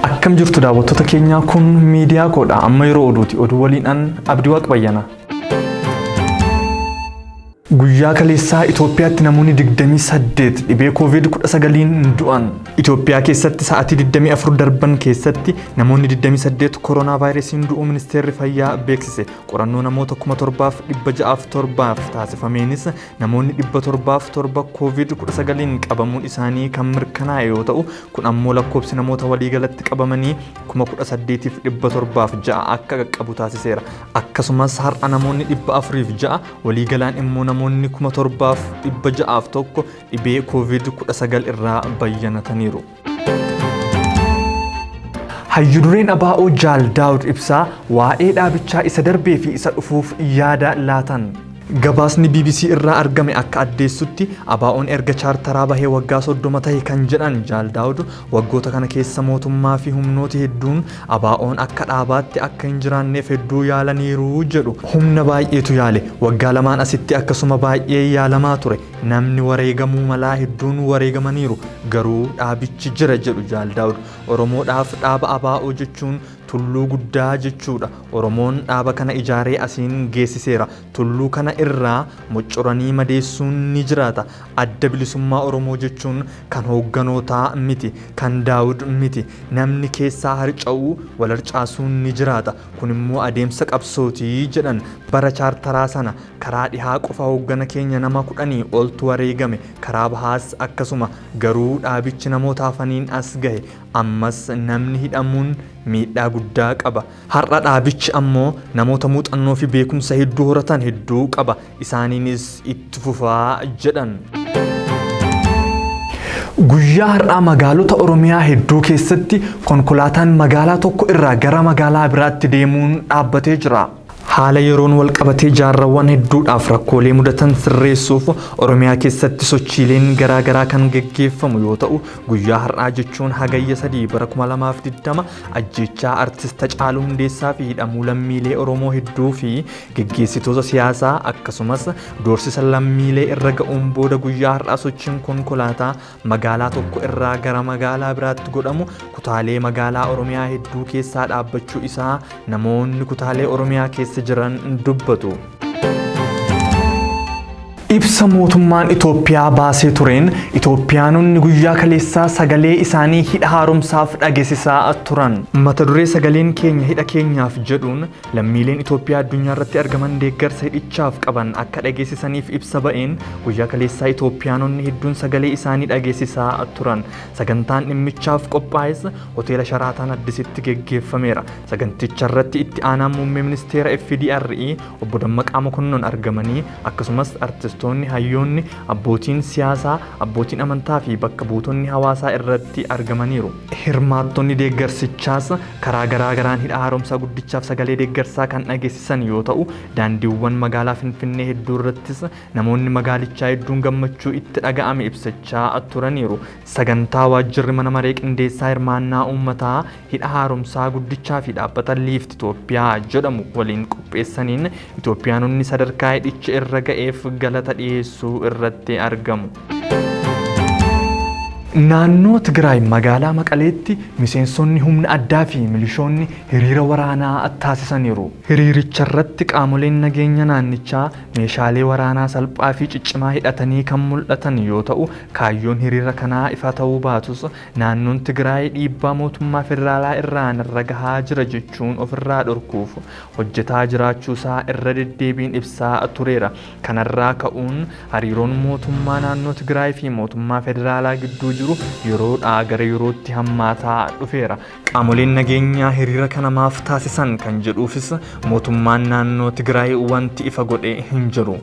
Akkam jirtu daawwattoota keenyaa kun miidiyaa koodha. Amma yeroo oduuti. Oduu waliin Abdii Waaqbayyana. Guyyaa kaleessaa Itoophiyaatti namoonni 28 dhibee COVID-19 du'an. Itoophiyaa keessatti sa'aatii 24 darban keessatti namoonni 28 koronaa vaayirasiin du'uu ministeerri fayyaa beeksise. Qorannoo namoota 7607 taasifameenis namoonni 707 COVID-19 qabamuun isaanii kan mirkanaa'e yoo ta'u, kun ammoo lakkoobsi namoota waliigalatti qabamanii 18706 akka qaqqabu taasiseera. Akkasumas har'a namoonni 406 waliigalaan immoo namoonni 7601 dhibee COVID-19 irraa bayyanataniiru. Hayyudureen ABO Jaal Daawud Ibsaa waa'ee dhaabichaa isa darbee fi isa dhufuuf yaada laatan. Gabaasni BBC irraa argame akka addeessutti ABO'n erga chaartaraa bahee waggaa 30 ta'e kan jedhan Jaal Daawud waggoota kana keessa mootummaa fi humnooti hedduun ABO'n akka dhaabaatti akka hin jiraanneef hedduu yaalaniiru jedhu. Humna baay'eetu yaale. Waggaa lamaan asitti akkasuma baay'ee yaalamaa ture. Namni wareegamuu malaa hedduun wareegamaniiru. Garuu dhaabichi jira jedhu Jaal Daawud. Oromoodhaaf dhaaba ABO jechuun tulluu guddaa jechuudha. Oromoon dhaaba kana ijaaree asiin geessiseera. Tulluu kana irraa moccoranii madeessuun ni jiraata. Adda bilisummaa Oromoo jechuun kan hoogganootaa miti, kan Daawud miti. Namni keessaa harca'uu wal harcaasuun ni jiraata. Kun immoo adeemsa qabsootii jedhan. Bara chaartaraa sana karaa dhihaa qofa hooggana keenya nama 10 oltu wareegame. Karaa bahaas akkasuma. Garuu dhaabichi namoota hafaniin as gahe. Ammas namni hidhamuun miidhaa guddaa qaba. Har'a dhaabichi ammoo namoota muuxannoo fi beekumsa hedduu horatan hedduu qaba. Isaaniinis itti fufaa jedhan. Guyyaa har'aa magaalota Oromiyaa hedduu keessatti konkolaataan magaalaa tokko irraa gara magaalaa biraatti deemuun dhaabbatee jira. Haala yeroon wal qabatee jaarrawwan hedduudhaaf rakkoolee mudatan sirreessuuf Oromiyaa keessatti sochiileen garaagaraa kan geggeeffamu yoo ta'u, guyyaa har'aa jechuun hagayya 3 bara 2020 ajjechaa artist Hacaaluu Hundeessaa fi hidhamuu lammiilee Oromoo hedduu fi geggeessitoota siyaasaa akkasumas doorsisa lammiilee irra ga'uun booda guyyaa har'aa sochiin konkolaataa magaalaa tokko irraa gara magaalaa biraatti godhamu kutaalee magaalaa Oromiyaa hedduu keessaa dhaabbachuu isaa namoonni kutaalee Oromiyaa keessa jiran dubbatu. Ibsa mootummaan Itoophiyaa baasee tureen Itoophiyaanonni guyyaa kaleessaa sagalee isaanii hidha haaromsaaf dhageessisaa turan. Mata duree sagaleen keenya hidha keenyaaf jedhuun lammiileen Itoophiyaa addunyaa irratti argaman deeggarsa hidhichaaf qaban akka dhageessisaniif ibsa ba'een guyyaa kaleessaa Itoophiyaanonni hedduun sagalee isaanii dhageessisaa turan. Sagantaan dhimmichaaf qophaa'es hoteela Sharaatan Addisitti geggeeffameera. Saganticha irratti itti aanaan muummee ministeera FDRE obbo Dammaqaa Mokonnon argamanii akkasumas artistoonni hayyoonni abbootiin siyaasaa abbootiin amantaa fi bakka buutonni hawaasaa irratti argamaniiru. Hirmaattonni deeggarsichaas karaa garaagaraan hidha haaromsaa guddichaaf sagalee deeggarsaa kan dhageessisan yoo ta'u, daandiiwwan magaalaa Finfinnee hedduu irrattis namoonni magaalichaa hedduun gammachuu itti dhaga'ame ibsachaa turaniiru. Sagantaa waajjirri mana maree qindeessaa hirmaannaa uummataa hidha haaromsaa guddichaa fi dhaabbata Liift Itoophiyaa jedhamu waliin qopheessaniin Itoophiyaanonni sadarkaa hidhicha irra ga'eef galata dhiyeessuu irratti argamu. Naannoo Tigraay magaalaa Maqaleetti miseensonni humna addaa fi milishoonni hiriira waraanaa taasisaniiru. Hiriiricha irratti qaamoleen nageenya naannichaa meeshaalee waraanaa salphaa fi ciccimaa hidhatanii kan mul'atan yoo ta'u, kaayyoon hiriira kanaa ifa ta'uu baatus naannoon Tigraay dhiibbaa mootummaa federaalaa irraan irra gahaa jira jechuun ofirraa dhorkuuf hojjetaa jiraachuusaa irra deddeebiin ibsaa tureera. Kanarraa ka'uun hariiroon mootummaa naannoo Tigraay fi mootummaa federaalaa gidduu yeroodhaa gara yerootti hammaataa dhufeera. Qaamoleen nageenyaa hiriira kana maaf taasisan kan jedhuufis mootummaan naannoo Tigraay wanti ifa godhe hin jiru.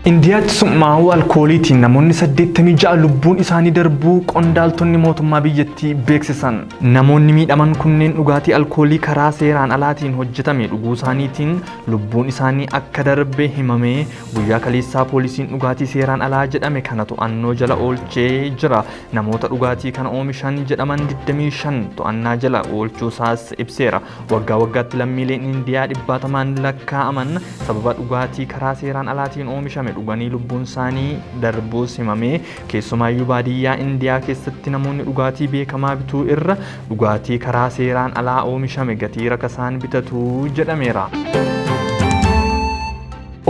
Indiyaatti summaa'uu alkooliitiin namoonni 86 lubbuun isaanii darbuu qondaaltonni mootummaa biyyattii beeksisan. Namoonni miidhaman kunneen dhugaatii alkoolii karaa seeraan alaatiin hojjetame dhuguu isaaniitiin lubbuun isaanii akka darbe himamee guyyaa kaleessaa poolisiin dhugaatii seeraan alaa jedhame kana to'annoo jala oolchee jira. Namoota dhugaatii kana oomishan jedhaman 25 to'annaa jala oolchuusaas ibseera. Waggaa waggaatti lammiileen Indiyaa 100 lakkaa'aman sababa dhugaatii karaa seeraan alaatiin oomishame dhuganii lubbuun isaanii darbuus himamee keessumaayyuu baadiyyaa Indiyaa keessatti namoonni dhugaatii beekamaa bituu irra dhugaatii karaa seeraan alaa oomishame gatii rakasaan bitatu jedhameera.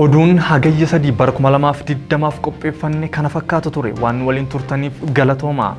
Oduun hagayya 3 bara 2020 qopheeffanne kana fakkaata ture waan waliin turtaniif galatoomaa.